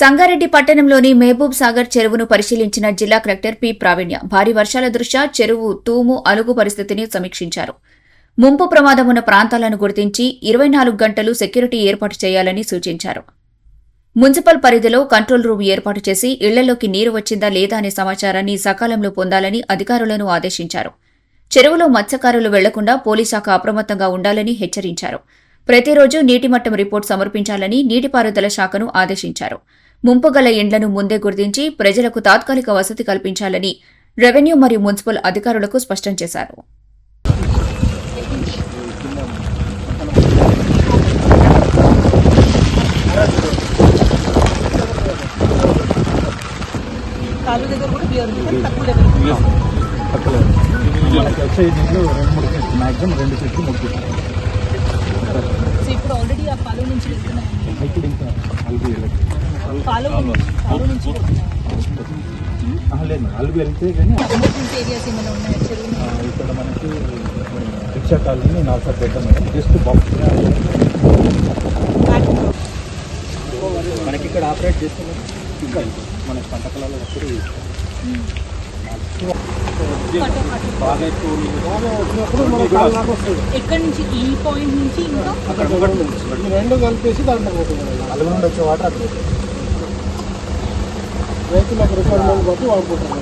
సంగారెడ్డి పట్టణంలోని మహబూబ్ సాగర్ చెరువును పరిశీలించిన జిల్లా కలెక్టర్ పి ప్రావీణ్య భారీ వర్షాల దృష్ట్యా చెరువు తూము అలుగు పరిస్థితిని సమీక్షించారు. ముంపు ప్రమాదం ఉన్న ప్రాంతాలను గుర్తించి 24 గంటలు సెక్యూరిటీ ఏర్పాటు చేయాలని సూచించారు. మున్సిపల్ పరిధిలో కంట్రోల్ రూమ్ ఏర్పాటు చేసి ఇళ్లలోకి నీరు వచ్చిందా లేదా అనే సమాచారాన్ని సకాలంలో పొందాలని అధికారులను ఆదేశించారు. చెరువులో మత్స్యకారులు వెళ్లకుండా పోలీస్ శాఖ అప్రమత్తంగా ఉండాలని హెచ్చరించారు. ప్రతిరోజు నీటిమట్టం రిపోర్టు సమర్పించాలని నీటిపారుదల శాఖను ఆదేశించారు. ముంపుగల ఇండ్లను ముందే గుర్తించి ప్రజలకు తాత్కాలిక వసతి కల్పించాలని రెవెన్యూ మరియు మున్సిపల్ అధికారులకు స్పష్టం చేశారు. ఇప్పుడు ఆల్రెడీ ఆ కాలువ నుంచి అలుగు వెళ్తే కానీ ఏరియాస్ ఏమైనా ఉన్నాయా చెరువు ఇక్కడ మనకి రిక్షా కాలనీ నాలుగు పెట్టాం మేడం. జస్ట్ బాక్స్ మనకి ఇక్కడ ఆపరేట్ చేస్తున్నాం. ఇంకా మనకి పంట పొలాలు అప్పుడు బాగా ఎక్కడి నుంచి ఈ పాయింట్ నుంచి ఇంకా అక్కడ రెండు కలిపేసి దాంట్లో పోతుంది. అలుగు నుండి వచ్చే వాటర్ అక్కడ రైతులకు రిక్వైర్మెంట్ బట్టి వాడుకుంటున్నాం.